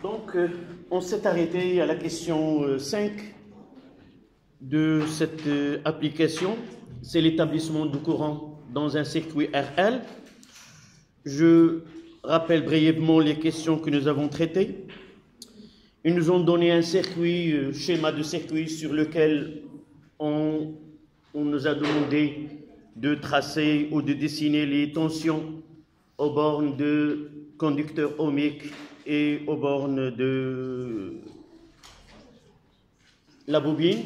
Donc, on s'est arrêté à la question 5 de cette application. C'est l'établissement du courant dans un circuit RL. Je rappelle brièvement les questions que nous avons traitées. Ils nous ont donné un circuit, schéma de circuit sur lequel on nous a demandé de tracer ou de dessiner les tensions aux bornes de conducteurs ohmiques et aux bornes de la bobine.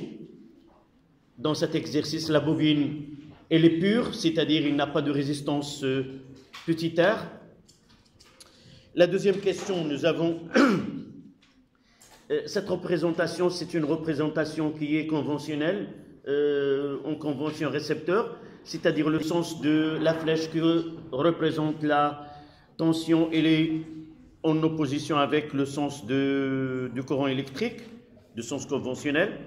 Dans cet exercice, la bobine, elle est pure, c'est-à-dire il n'a pas de résistance petit r. La deuxième question, nous avons cette représentation, c'est une représentation qui est conventionnelle, en convention récepteur, c'est-à-dire le sens de la flèche qui représente la tension, elle est en opposition avec le sens du courant électrique, du sens conventionnel.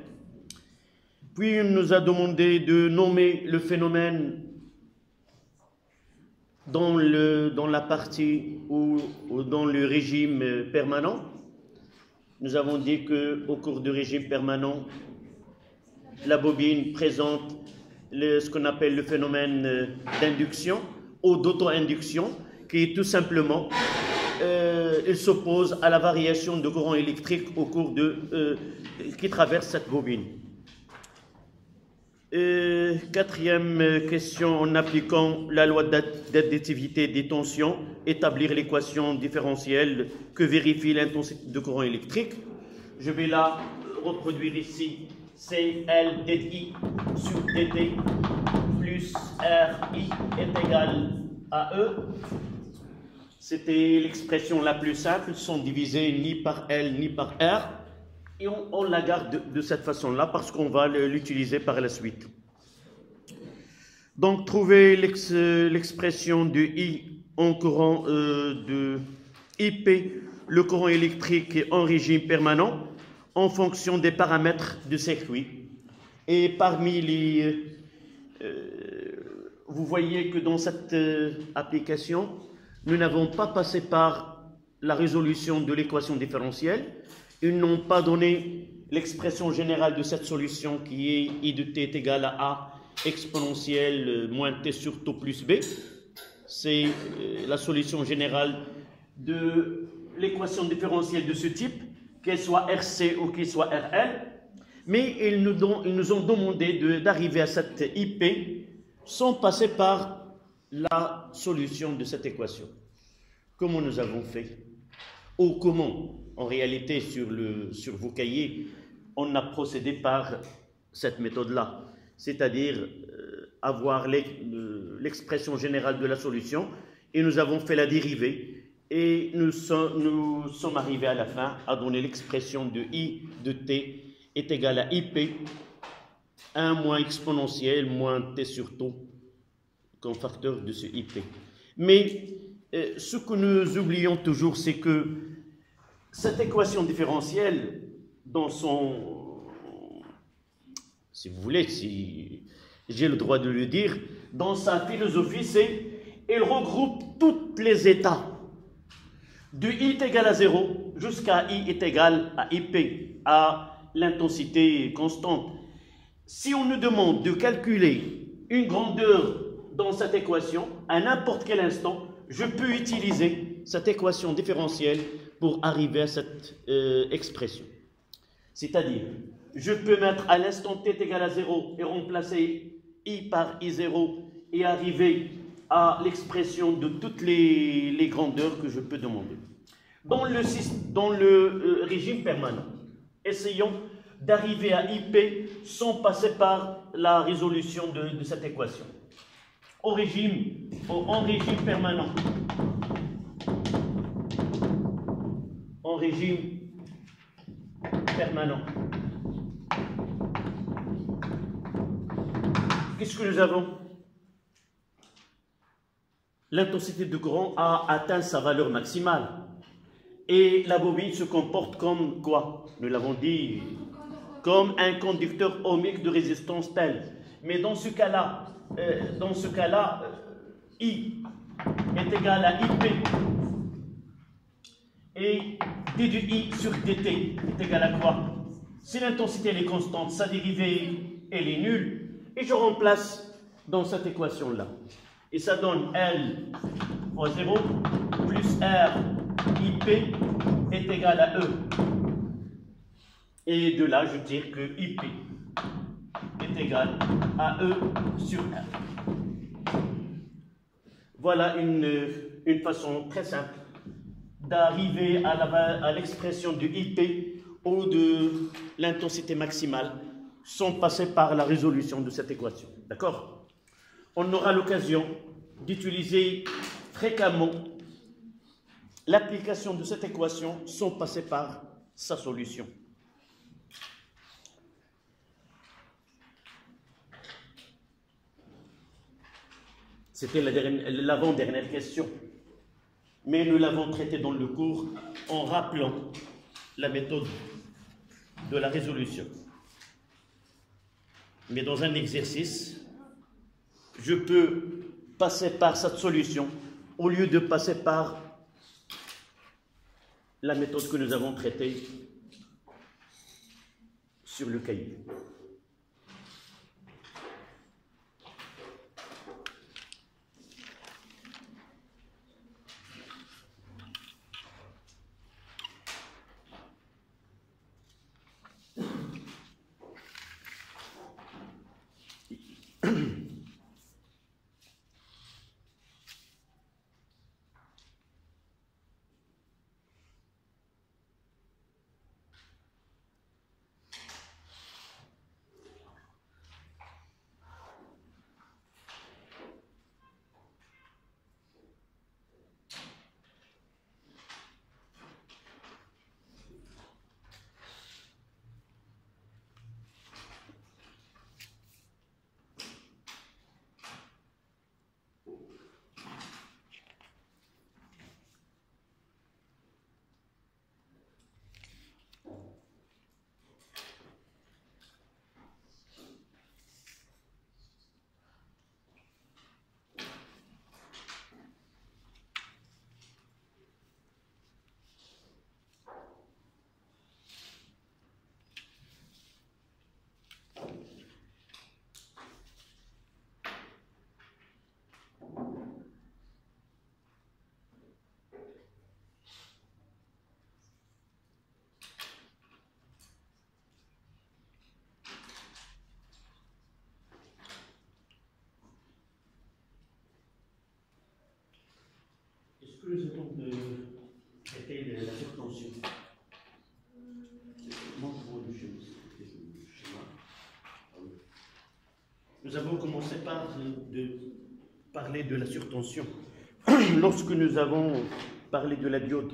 Puis il nous a demandé de nommer le phénomène dans la partie ou dans le régime permanent. Nous avons dit qu'au cours du régime permanent, la bobine présente ce qu'on appelle le phénomène d'induction ou d'auto-induction, qui est tout simplement, il s'oppose à la variation de courant électrique au cours qui traverse cette bobine. Quatrième question, en appliquant la loi d'additivité des tensions, établir l'équation différentielle que vérifie l'intensité de courant électrique. Je vais la reproduire ici. CL dt sur dt plus RI est égal à E. C'était l'expression la plus simple, sans diviser ni par L ni par R. Et on la garde de cette façon-là parce qu'on va l'utiliser par la suite. Donc, trouver l'expression de I en courant de IP, le courant électrique en régime permanent, en fonction des paramètres du circuit. Et parmi les... vous voyez que dans cette application, nous n'avons pas passé par la résolution de l'équation différentielle. Ils n'ont pas donné l'expression générale de cette solution qui est I de t est égal à A exponentielle moins t sur tau plus B. C'est la solution générale de l'équation différentielle de ce type, qu'elle soit RC ou qu'elle soit RL. Mais ils nous ont demandé d'arriver à cette IP sans passer par la solution de cette équation. Comment nous avons fait? Ou comment? En réalité, sur vos cahiers, on a procédé par cette méthode-là, c'est-à-dire avoir l'expression générale de la solution, et nous avons fait la dérivée, et nous sommes arrivés à la fin à donner l'expression de I de t est égal à IP, 1 moins exponentielle moins t sur tau, comme facteur de ce IP. Mais ce que nous oublions toujours, c'est que cette équation différentielle, dans son, si vous voulez, si j'ai le droit de le dire, dans sa philosophie, c'est elle regroupe tous les états de I est égal à 0 jusqu'à I est égal à IP, à l'intensité constante. Si on nous demande de calculer une grandeur dans cette équation, à n'importe quel instant, je peux utiliser cette équation différentielle pour arriver à cette expression. C'est-à-dire, je peux mettre à l'instant t est égal à 0 et remplacer I par I0 et arriver à l'expression de toutes les grandeurs que je peux demander. Dans le régime permanent, essayons d'arriver à IP sans passer par la résolution de cette équation. En régime permanent, en régime permanent, qu'est-ce que nous avons? L'intensité de courant a atteint sa valeur maximale et la bobine se comporte comme quoi? Nous l'avons dit, comme un conducteur ohmique de résistance telle. Mais dans ce cas-là, I est égal à IP. Et d du i sur dt est égal à quoi? Si l'intensité elle est constante, sa dérivée elle est nulle. Et je remplace dans cette équation-là. Et ça donne L fois 0 plus R IP est égal à E. Et de là, je tire que IP est égal à E sur R. Voilà une façon très simple d'arriver à l'expression du IP ou de l'intensité maximale sans passer par la résolution de cette équation. D'accord? On aura l'occasion d'utiliser fréquemment l'application de cette équation sans passer par sa solution. C'était l'avant-dernière question, mais nous l'avons traitée dans le cours en rappelant la méthode de la résolution. Mais dans un exercice, je peux passer par cette solution au lieu de passer par la méthode que nous avons traitée sur le cahier. Est-ce que nous avons traité la surtension? Nous avons commencé par parler de la surtension lorsque nous avons parlé de la diode.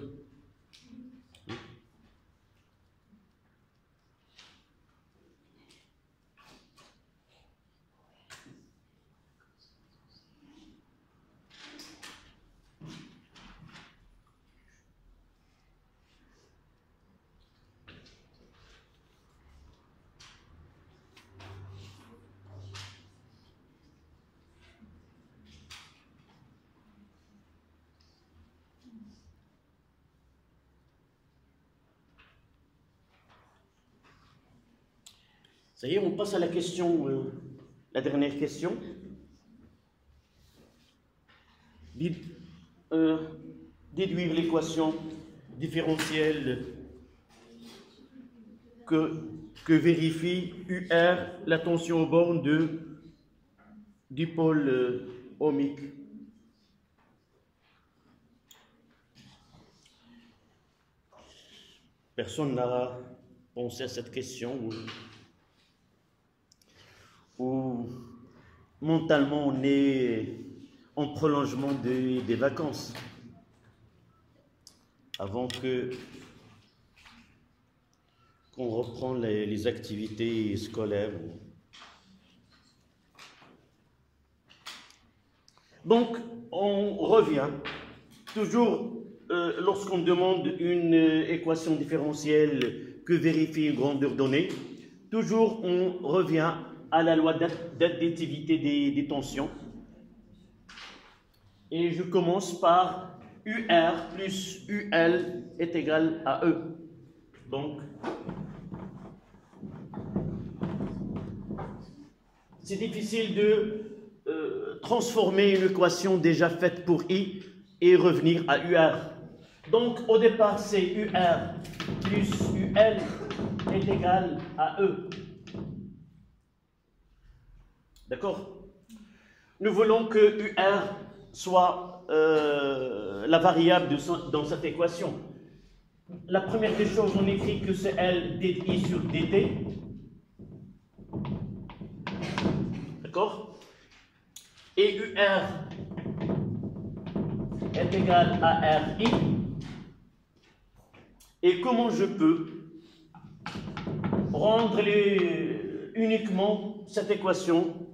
Ça y est, on passe à la question, la dernière question. Déduire l'équation différentielle que vérifie UR la tension aux bornes du pôle ohmique. Personne n'a pensé à cette question où mentalement on est en prolongement des vacances avant qu'on reprend les activités scolaires. Donc on revient toujours lorsqu'on demande une équation différentielle que vérifie une grandeur donnée, toujours on revient à la loi d'additivité des tensions. Et je commence par UR plus UL est égal à E. Donc, c'est difficile de transformer une équation déjà faite pour I et revenir à UR. Donc, au départ, c'est UR plus UL est égal à E. D'accord? Nous voulons que UR soit la variable dans cette équation. La première des choses, on écrit que c'est L dI sur dt. D'accord? Et UR est égal à RI. Et comment je peux rendre uniquement cette équation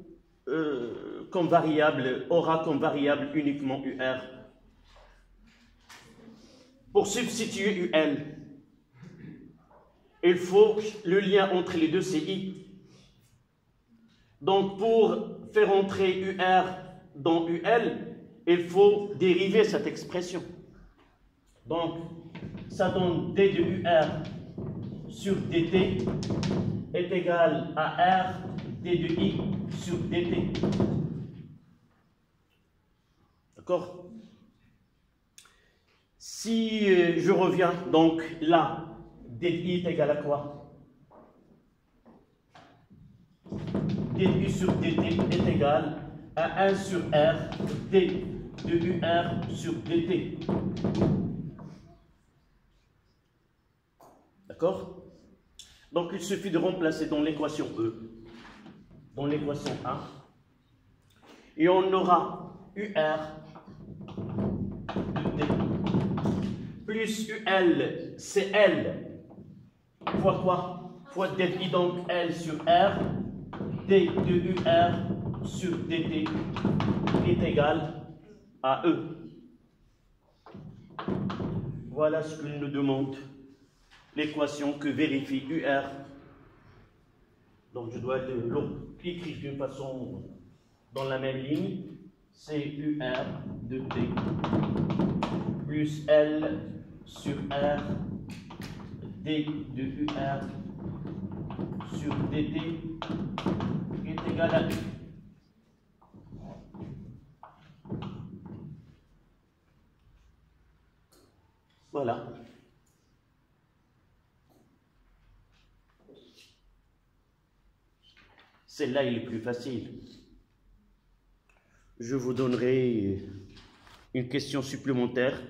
comme variable, aura comme variable uniquement UR? Pour substituer UL, il faut le lien entre les deux, c'est I. Donc, pour faire entrer UR dans UL, il faut dériver cette expression. Donc, ça donne D de UR sur dt est égal à R D de I sur dt. D'accord? Si je reviens, donc là, dt est égal à quoi? dt sur dt est égal à 1 sur R d de UR sur dt. D'accord? Donc il suffit de remplacer dans l'équation E, dans l'équation 1, et on aura UR de d plus UL, c'est L fois quoi? Fois dt, donc L sur R, d de UR sur dt est égal à E. Voilà ce qu'il nous demande, l'équation que vérifie UR. Donc je dois l'écrire d'une façon dans la même ligne. C'est UR de t plus L sur R d de UR sur dt est égal à E. Voilà. Celle-là est plus facile. Je vous donnerai une question supplémentaire.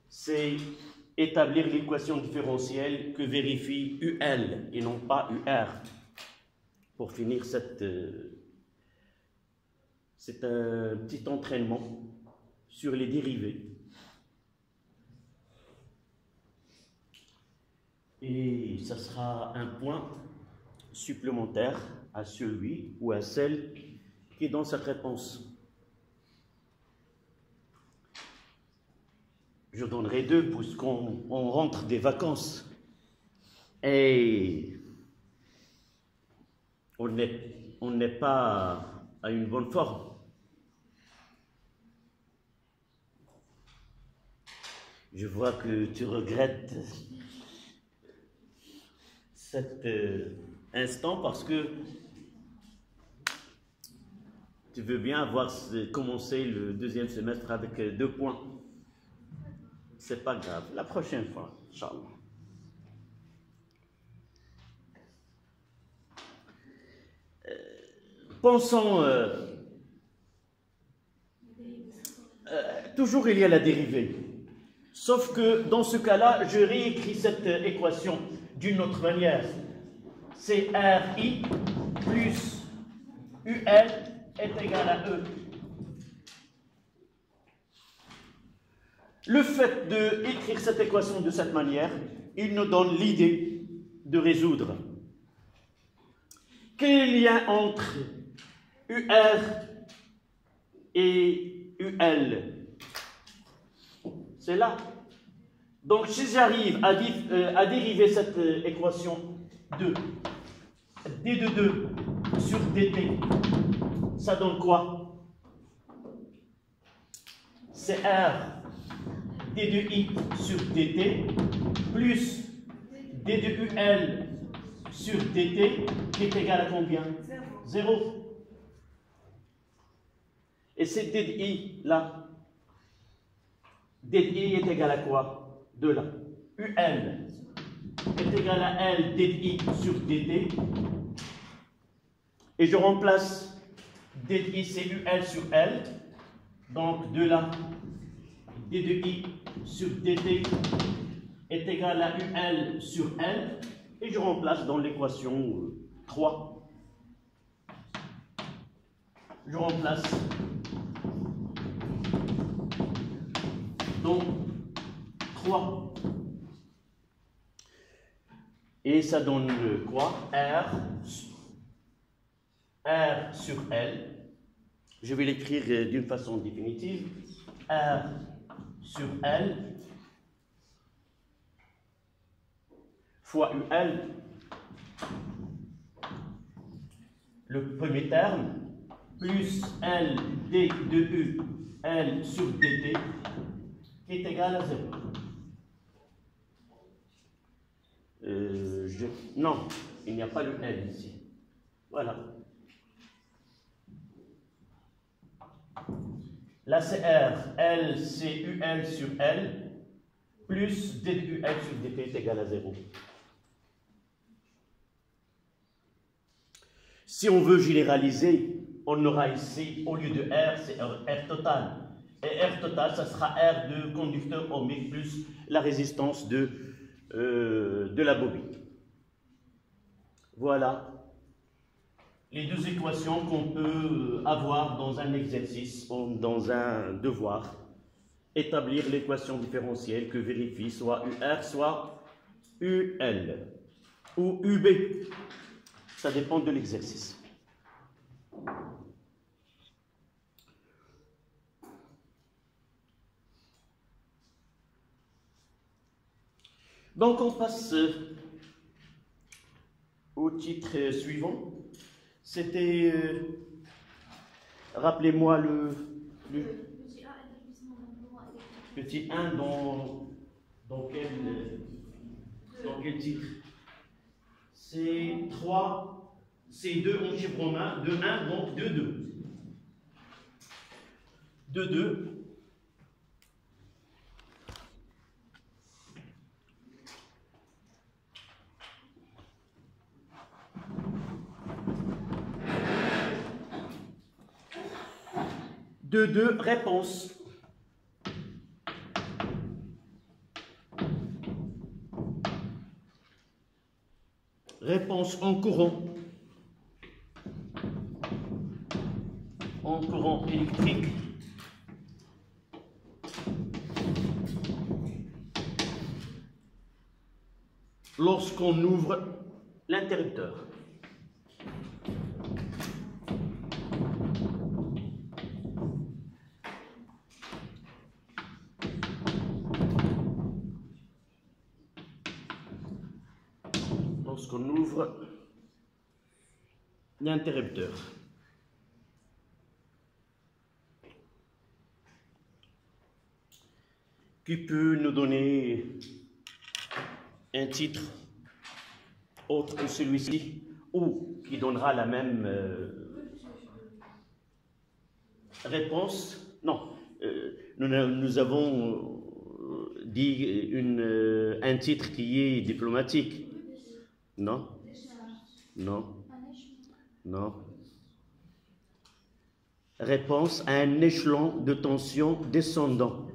C'est établir l'équation différentielle que vérifie UL et non pas UR. Pour finir, c'est un petit entraînement sur les dérivés. Et ça sera un point supplémentaire à celui ou à celle qui est dans cette réponse. Je donnerai 2 puisqu'on rentre des vacances et on n'est pas à une bonne forme. Je vois que tu regrettes cet instant parce que tu veux bien commencer le deuxième semestre avec 2 points. C'est pas grave, la prochaine fois, Inch'Allah. Pensons, toujours il y a la dérivée. Sauf que dans ce cas-là, je réécris cette équation d'une autre manière. C'est RI plus UL est égal à E. Le fait d'écrire cette équation de cette manière, il nous donne l'idée de résoudre. Quel est le lien entre UR et UL? C'est là. Donc, si j'arrive à dériver cette équation de d de 2 sur dt, ça donne quoi? C'est R d de i sur dt plus d de ul sur dt qui est égal à combien? 0. Et c'est d de i là. D de i est égal à quoi? 2 là. ul est égal à L d de i sur dt. Et je remplace d de i, c'est ul sur L. Donc de là, d de i sur dt est égal à ul sur L. Et je remplace dans l'équation 3. Je remplace donc 3. Et ça donne quoi? R sur L. Je vais l'écrire d'une façon définitive. R sur L fois UL, le premier terme, plus L d de U, L sur dt, qui est égal à 0. Non, il n'y a pas le L ici. Voilà. Là, c'est R. L, c'est UL sur L, plus D de UL sur dt est égal à 0. Si on veut généraliser, on aura ici, au lieu de R, c'est R total. Et R total, ça sera R de conducteur ohmique plus la résistance de la bobine. Voilà les deux équations qu'on peut avoir dans un exercice ou dans un devoir. Établir l'équation différentielle que vérifie soit UR, soit UL ou UB. Ça dépend de l'exercice. Donc on passe au titre suivant. C'était, rappelez-moi le petit 1 dans quel titre? C'est 3, c'est 2 en chiffre romain, 2, 1, donc 2, 2. 2, 2. De réponse. Réponse en courant. En courant électrique. Lorsqu'on ouvre l'interrupteur. Lorsqu'on ouvre l'interrupteur. Qui peut nous donner un titre autre que celui-ci ou qui donnera la même réponse? Non, nous avons dit un titre qui est diplomatique. Non? Non? Non? Réponse à un échelon de tension descendant.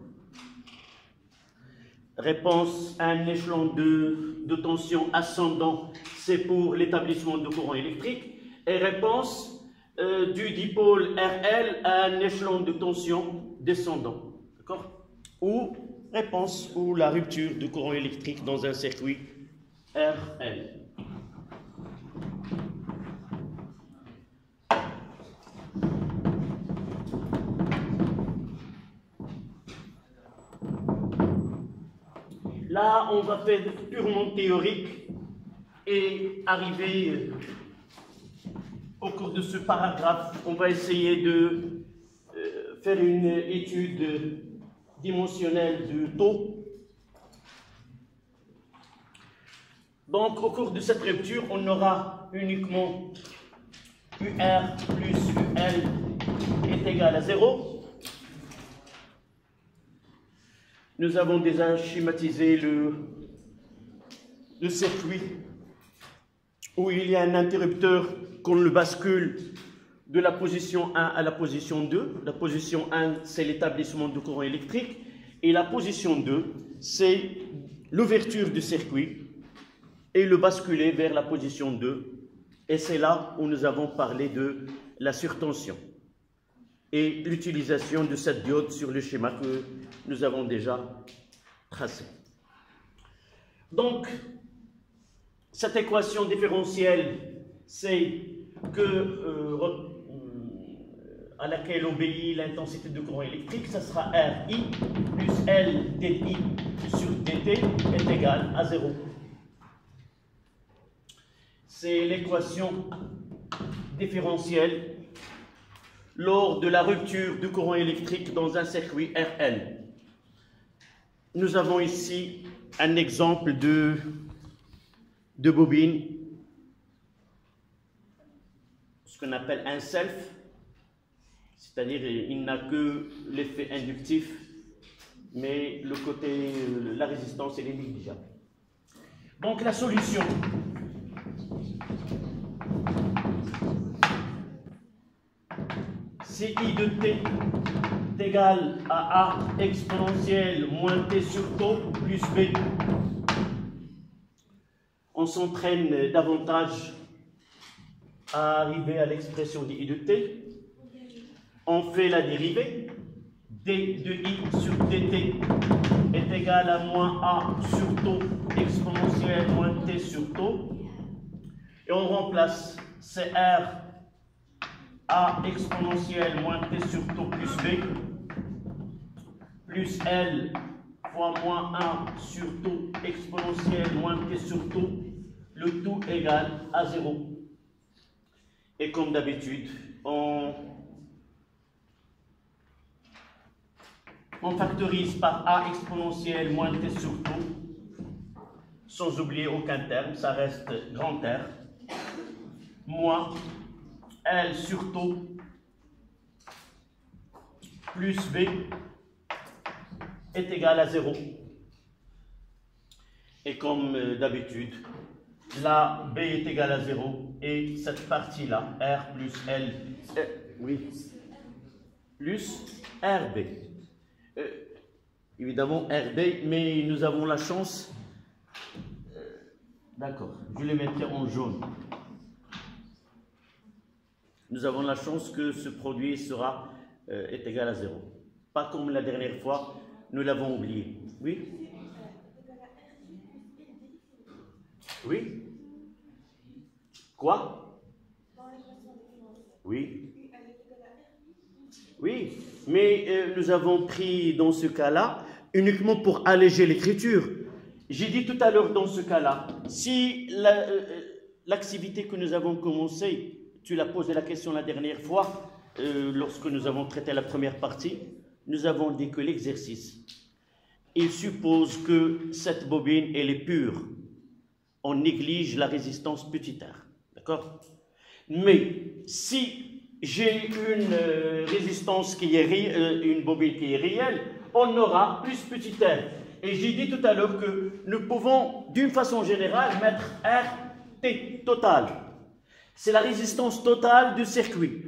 Réponse à un échelon de tension ascendant, c'est pour l'établissement de courant électrique. Et réponse du dipôle RL à un échelon de tension descendant. D'accord? Ou réponse ou la rupture de courant électrique dans un circuit RL. Là, on va faire purement théorique et arriver au cours de ce paragraphe, on va essayer de faire une étude dimensionnel du taux. Donc, au cours de cette rupture, on aura uniquement UR plus UL est égal à 0. Nous avons déjà schématisé le circuit où il y a un interrupteur qu'on le bascule de la position 1 à la position 2. La position 1, c'est l'établissement du courant électrique. Et la position 2, c'est l'ouverture du circuit et le basculer vers la position 2. Et c'est là où nous avons parlé de la surtension et l'utilisation de cette diode sur le schéma que nous avons déjà tracé. Donc, cette équation différentielle, c'est à laquelle obéit l'intensité du courant électrique, ça sera RI plus L dI sur dt est égal à 0. C'est l'équation différentielle lors de la rupture du courant électrique dans un circuit RL. Nous avons ici un exemple de bobine, ce qu'on appelle un self, c'est-à-dire il n'a que l'effet inductif, mais le côté, la résistance, elle est négligeable. Donc la solution, c'est I de t est égal à A exponentielle moins t sur tau plus B. On s'entraîne davantage à arriver à l'expression de I de t. On fait la dérivée. D de I sur dt est égal à moins A sur tau exponentielle moins t sur tau. Et on remplace CR A exponentielle moins t sur tau plus B plus L fois moins 1 sur tau exponentielle moins t sur tau, le tout égal à 0. Et comme d'habitude, on factorise par A exponentielle moins t sur tau, sans oublier aucun terme, ça reste grand R, moins L sur tau plus B est égal à 0. Et comme d'habitude, là, B est égal à 0 et cette partie-là, R plus L, oui, plus RB. Évidemment RB, mais nous avons la chance, d'accord, je les mettrai en jaune. Nous avons la chance que ce produit est égal à 0. Pas comme la dernière fois, nous l'avons oublié. Oui? Oui? Quoi? Oui? Oui, mais nous avons pris dans ce cas-là uniquement pour alléger l'écriture. J'ai dit tout à l'heure dans ce cas-là, si l'activité que nous avons commencée, tu l'as posé la question la dernière fois, lorsque nous avons traité la première partie, nous avons dit que l'exercice, il suppose que cette bobine, elle est pure. On néglige la résistance petit r. D'accord? Mais si j'ai une résistance qui est une bobine qui est réelle, on aura plus petit r. Et j'ai dit tout à l'heure que nous pouvons, d'une façon générale, mettre RT total. C'est la résistance totale du circuit.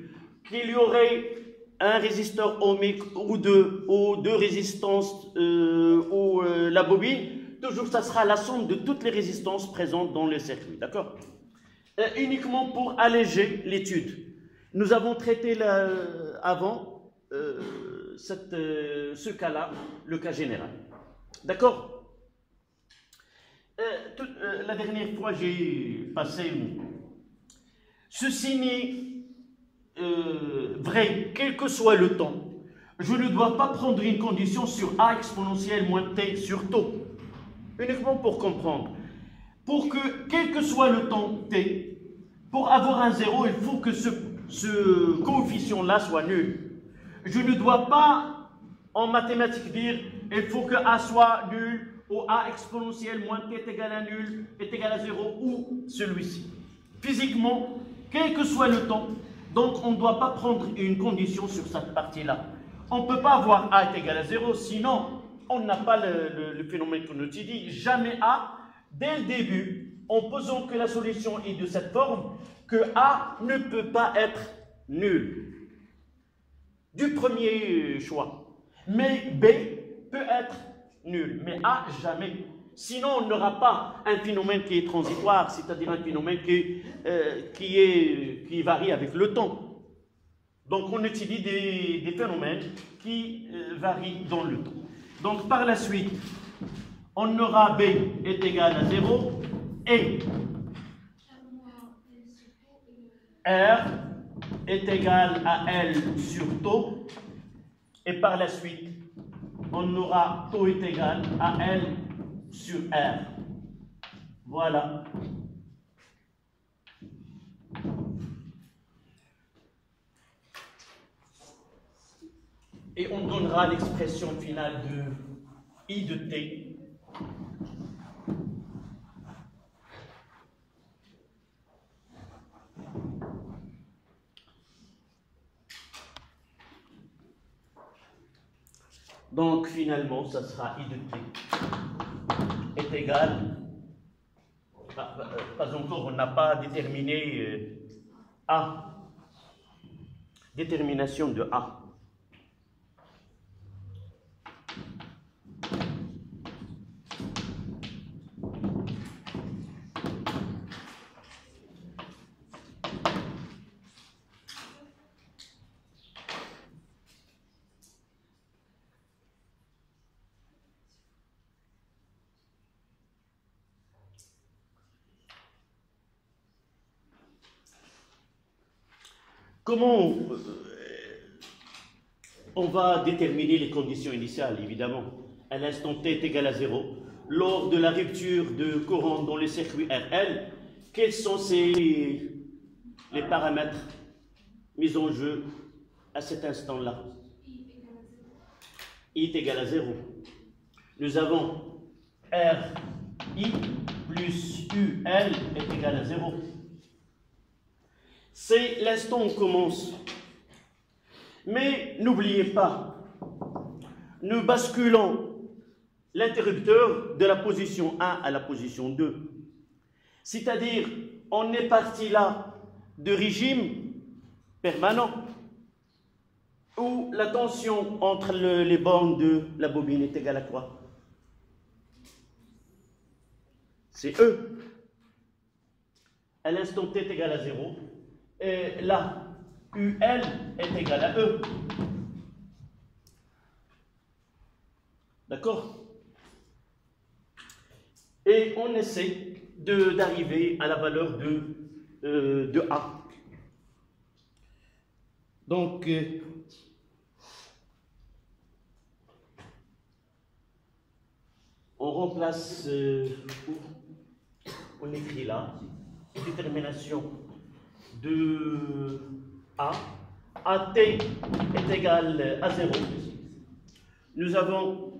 Qu'il y aurait un résisteur ohmique ou deux résistances ou la bobine, toujours ça sera la somme de toutes les résistances présentes dans le circuit. D'accord? Uniquement pour alléger l'étude. Nous avons traité avant ce cas-là, le cas général. D'accord? La dernière fois, j'ai passé... Ceci n'est vrai, quel que soit le temps. Je ne dois pas prendre une condition sur A exponentielle moins T sur tau. Uniquement pour comprendre. Pour que, quel que soit le temps T, pour avoir un 0, il faut que ce coefficient-là soit nul. Je ne dois pas en mathématiques dire il faut que A soit nul ou A exponentielle moins t est égal à nul est égal à 0 ou celui-ci. Physiquement, quel que soit le temps, donc on ne doit pas prendre une condition sur cette partie-là. On ne peut pas avoir A est égal à 0, sinon on n'a pas le phénomène qu'on étudie. Jamais A, dès le début, en posant que la solution est de cette forme, que A ne peut pas être nul. Du premier choix. Mais B peut être nul, mais A jamais. Sinon, on n'aura pas un phénomène qui est transitoire, c'est-à-dire un phénomène qui varie avec le temps. Donc, on étudie des phénomènes qui varient dans le temps. Donc, par la suite, on aura B est égal à 0 et R est égal à L sur taux. Et par la suite, on aura taux est égal à L sur R. Voilà. Et on donnera l'expression finale de I de T. Donc finalement, ça sera I de T est égal, pas encore, on n'a pas déterminé A, détermination de A. Comment on va déterminer les conditions initiales, évidemment. À l'instant t est égal à 0, lors de la rupture de courant dans le circuit RL, quels sont les paramètres mis en jeu à cet instant-là? I est égal à 0. Nous avons RI plus UL est égal à 0. C'est l'instant où on commence. Mais n'oubliez pas, nous basculons l'interrupteur de la position 1 à la position 2. C'est-à-dire, on est parti là de régime permanent, où la tension entre les bornes de la bobine est égale à quoi? C'est E. À l'instant t est égal à 0. Et là, UL est égal à E. D'accord? Et on essaie d'arriver à la valeur de A. Donc, on remplace, on écrit là, détermination de A. AT est égal à 0. Nous avons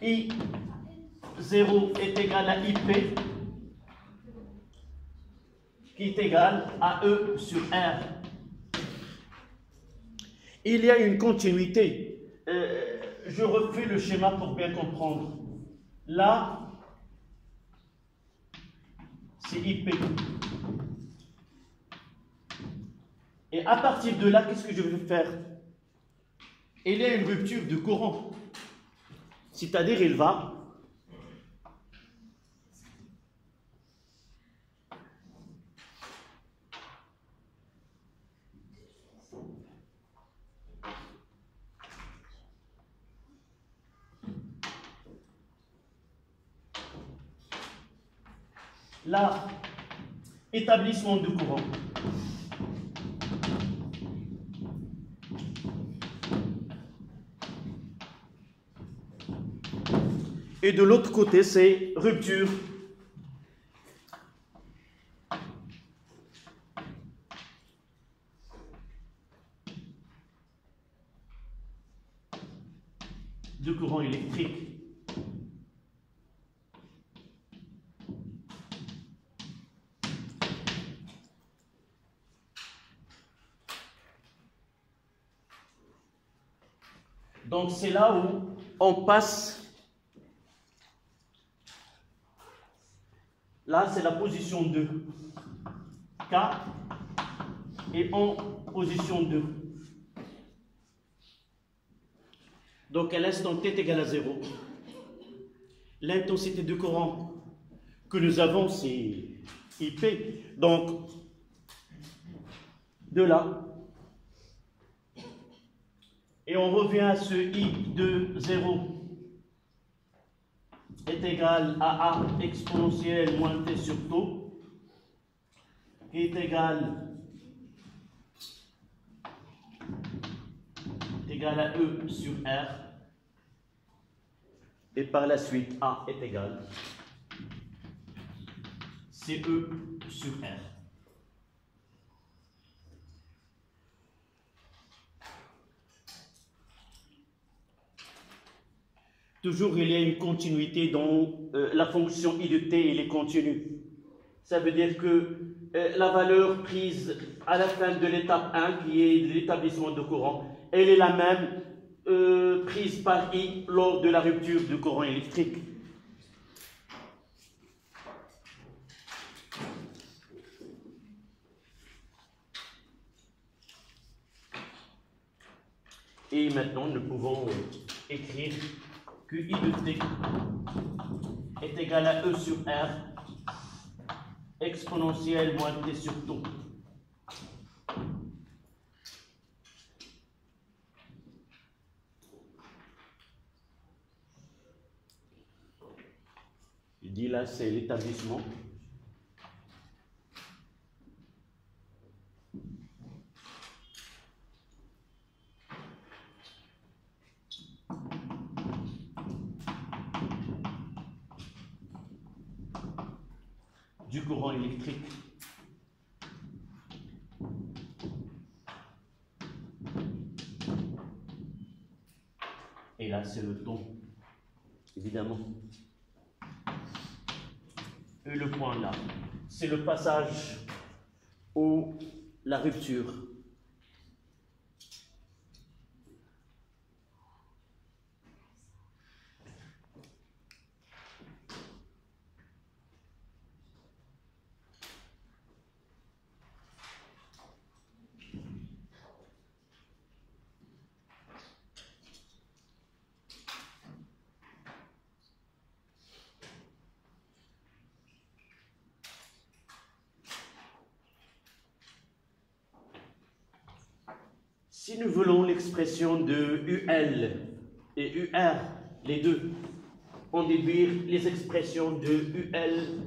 I0 est égal à IP, qui est égal à E sur R. Il y a une continuité. Je refais le schéma pour bien comprendre. Là, c'est IP. Et à partir de là, qu'est-ce que je vais faire? Il y a une rupture de courant. C'est-à-dire, il va là, établissement de courant. Et de l'autre côté, c'est rupture. Donc c'est là où on passe. Là, c'est la position 2. K est en position 2. Donc à l'instant t est égal à 0, l'intensité de courant que nous avons, c'est IP. Donc, de là, et on revient à ce I de 0 est égal à A exponentielle moins T sur taux, qui est égal à E sur R, et par la suite A est égal CE sur R. Toujours, il y a une continuité dans la fonction I de t, elle est continue. Ça veut dire que la valeur prise à la fin de l'étape 1, qui est l'établissement de courant, elle est la même prise par I lors de la rupture du courant électrique. Et maintenant, nous pouvons écrire que I de t est égal à E sur R exponentielle moins T sur taux. Il dit là, c'est l'établissement. Du courant électrique. Et là, c'est le ton, évidemment. Et le point là, c'est le passage ou la rupture. Si nous voulons l'expression de UL et UR, les deux, on déduire les expressions de UL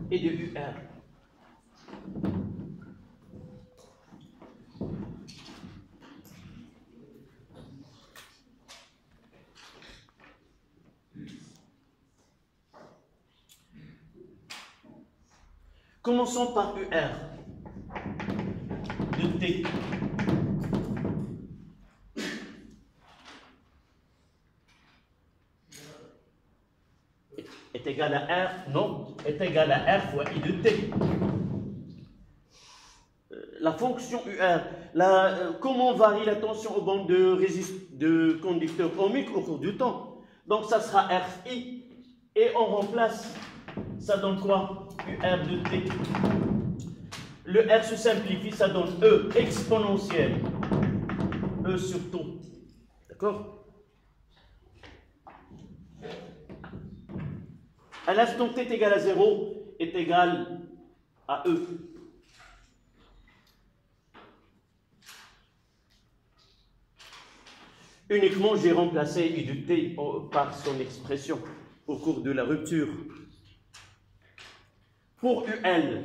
et de UR. Commençons par UR de T. Est égal à R, non, est égal à R fois I de T. La fonction UR, comment varie la tension aux bandes de conducteurs ohmiques au cours du temps? Donc ça sera RI, et on remplace, ça donne quoi? UR de T. Le R se simplifie, ça donne E exponentielle, E sur taux. D'accord? À l'instant t est égal à 0 est égal à E. Uniquement, j'ai remplacé I de t par son expression au cours de la rupture. Pour UL,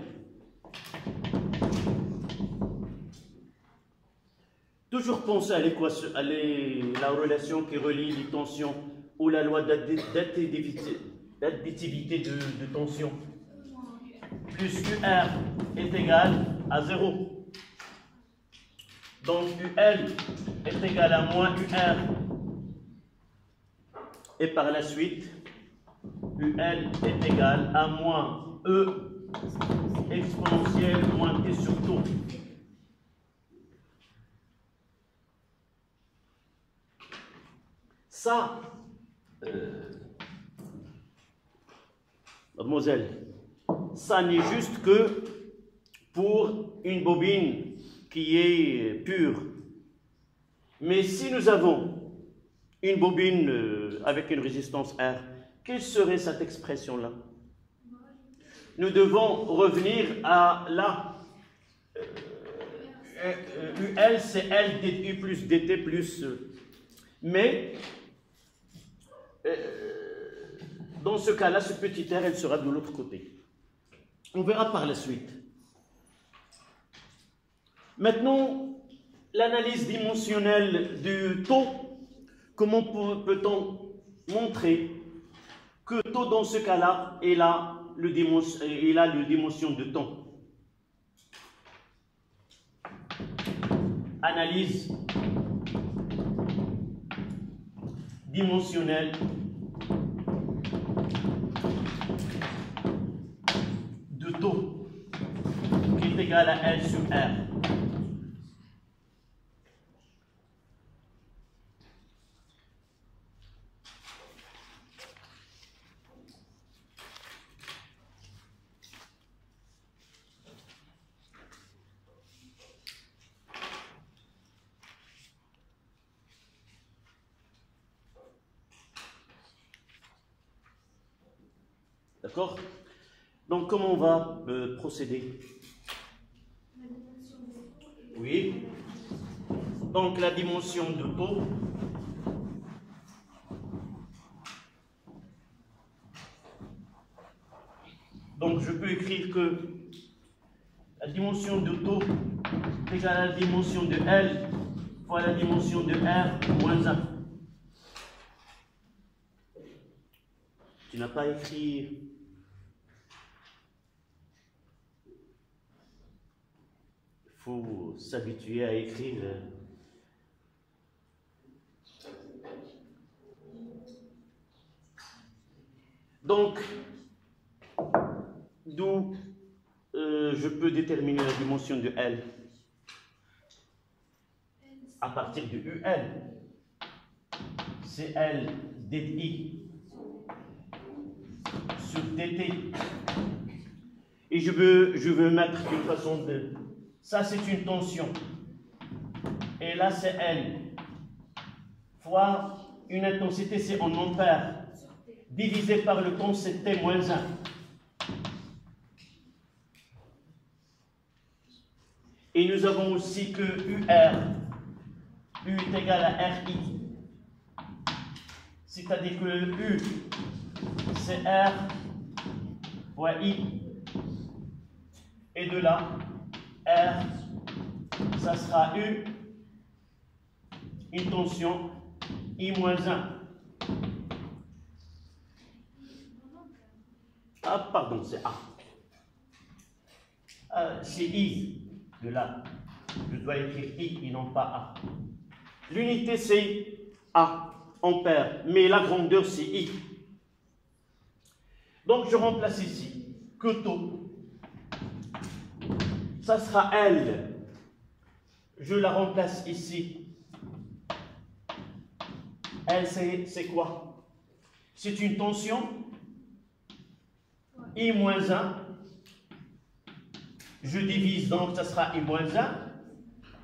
toujours penser à l'équation, à la relation qui relie les tensions ou la loi d'additivité de tension. Plus UR est égal à 0. Donc UL est égal à moins UR. Et par la suite, UL est égal à moins E exponentielle moins T sur taux. Ça, mademoiselle, ça n'est juste que pour une bobine qui est pure. Mais si nous avons une bobine avec une résistance R, quelle serait cette expression-là? Nous devons revenir à la UL, c'est L DU plus DT plus. Mais dans ce cas-là, ce petit R, elle sera de l'autre côté. On verra par la suite. Maintenant, l'analyse dimensionnelle du taux. Comment peut-on montrer que taux dans ce cas-là est là le dimension de temps? Analyse dimensionnelle de taux qui est égal à L sur R. D'accord? Donc, comment on va procéder? Oui. Donc, la dimension de taux. Donc, je peux écrire que la dimension de taux est égale à la dimension de L fois la dimension de R moins 1. Tu n'as pas écrit... Il faut s'habituer à écrire. Donc, d'où je peux déterminer la dimension de L à partir de UL. C'est L dI sur dt. Et je veux mettre une façon de... Ça, c'est une tension. Et là, c'est L. Fois une intensité, c'est en ampères. Divisé par le temps, c'est T moins 1. Et nous avons aussi que UR, U est égal à RI. C'est-à-dire que U, c'est R fois I. Et de là, R, ça sera U, une tension, I moins 1. Ah, pardon, c'est A. C'est I, de là. Je dois écrire I et non pas A. L'unité, c'est A, ampère, mais la grandeur, c'est I. Donc, je remplace ici que taux. Ça sera L. Je la remplace ici. L, c'est quoi? C'est une tension. I moins 1. Je divise, donc ça sera I moins 1.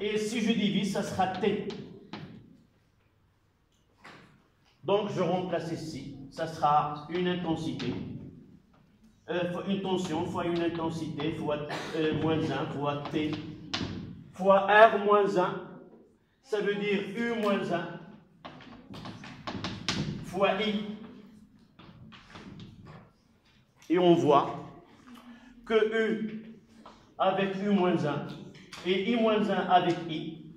Et si je divise, ça sera T. Donc je remplace ici. Ça sera une intensité. Une tension fois une intensité fois moins 1 fois T fois R moins 1, ça veut dire U moins 1 fois I. Et on voit que U avec U moins 1 et I moins 1 avec I,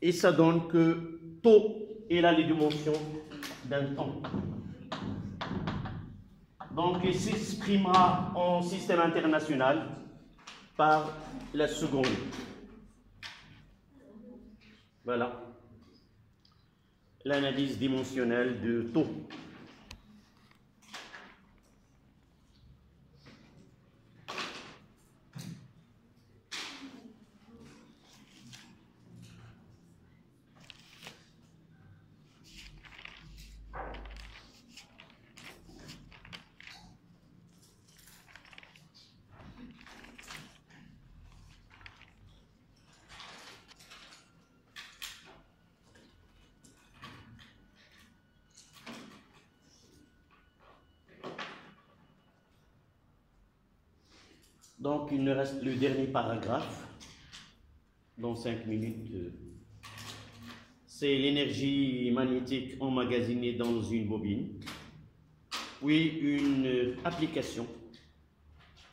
et ça donne que taux est là les dimensions d'un temps. Donc, il s'exprimera en système international par la seconde. Voilà. L'analyse dimensionnelle de taux. Donc, il nous reste le dernier paragraphe, dans 5 minutes. C'est l'énergie magnétique emmagasinée dans une bobine. Oui, une application,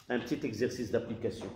un petit exercice d'application.